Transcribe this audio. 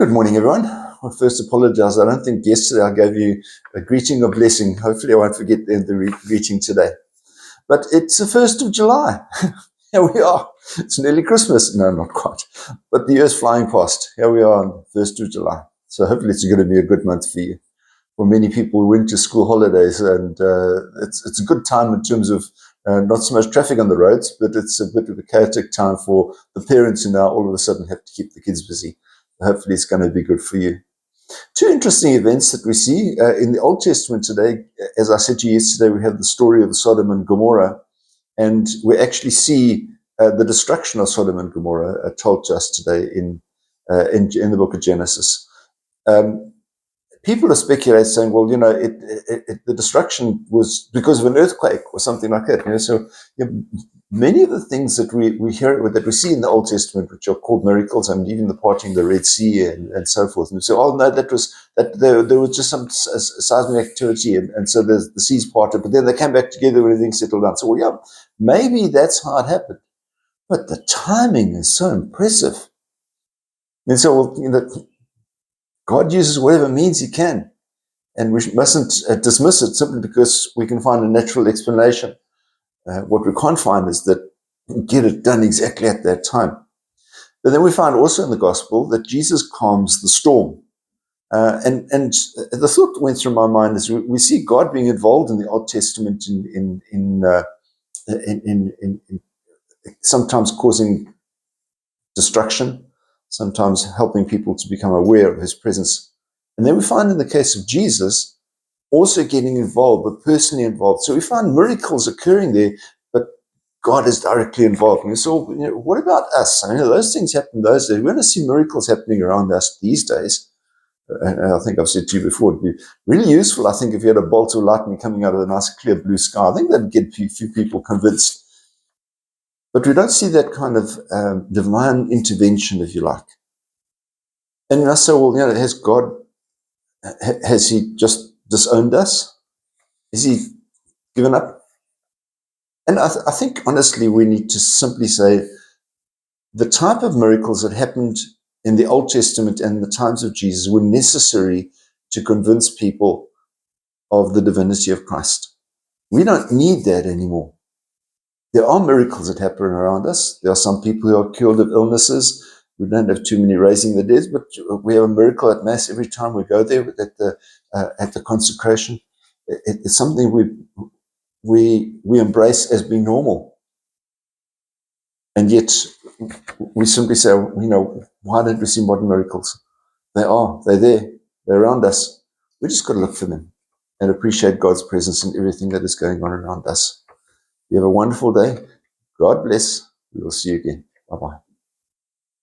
Good morning, everyone. I first apologize. I don't think yesterday I gave you a greeting or blessing. Hopefully I won't forget the greeting today. But it's the 1st of July. Here we are. It's nearly Christmas. No, not quite. But the year's flying past. Here we are on the 1st of July. So hopefully it's going to be a good month for you. For many people who went to school holidays, and it's a good time in terms of not so much traffic on the roads, but it's a bit of a chaotic time for the parents who now all of a sudden have to keep the kids busy. Hopefully it's going to be good for you. Two interesting events that we see in the Old Testament today. As I said to you yesterday, we have the story of Sodom and Gomorrah, and we actually see the destruction of Sodom and Gomorrah told to us today in the book of Genesis. People are speculating, saying, well, the destruction was because of an earthquake or something like that. So many of the things that we hear, that we see in the Old Testament, which are called miracles, and even the parting of the Red Sea and so forth. And we say, oh no, that there was just some seismic activity, and so the seas parted, but then they came back together when everything settled down. So well, yeah, maybe that's how it happened, but the timing is so impressive. And so God uses whatever means He can, and we mustn't dismiss it simply because we can find a natural explanation. What we can't find is that get it done exactly at that time. But then we find also in the gospel that Jesus calms the storm. And the thought that went through my mind is we see God being involved in the Old Testament in sometimes causing destruction, sometimes helping people to become aware of His presence. And then we find in the case of Jesus also getting involved, but personally involved. So we find miracles occurring there, but God is directly involved. And so, what about us? I mean, those things happened those days. We're going to see miracles happening around us these days. And I think I've said to you before, it'd be really useful, I think, if you had a bolt of lightning coming out of a nice clear blue sky. I think that'd get a few people convinced. But we don't see that kind of divine intervention, if you like. And I say, well, has He just disowned us? Is He given up? And I think, honestly, we need to simply say the type of miracles that happened in the Old Testament and in the times of Jesus were necessary to convince people of the divinity of Christ. We don't need that anymore. There are miracles that happen around us. There are some people who are cured of illnesses. We don't have too many raising the dead, but we have a miracle at Mass every time we go there at the consecration. It's something we embrace as being normal. And yet we simply say, why don't we see modern miracles? They're there, they're around us. We just got to look for them and appreciate God's presence in everything that is going on around us. You have a wonderful day. God bless. We will see you again. Bye-bye.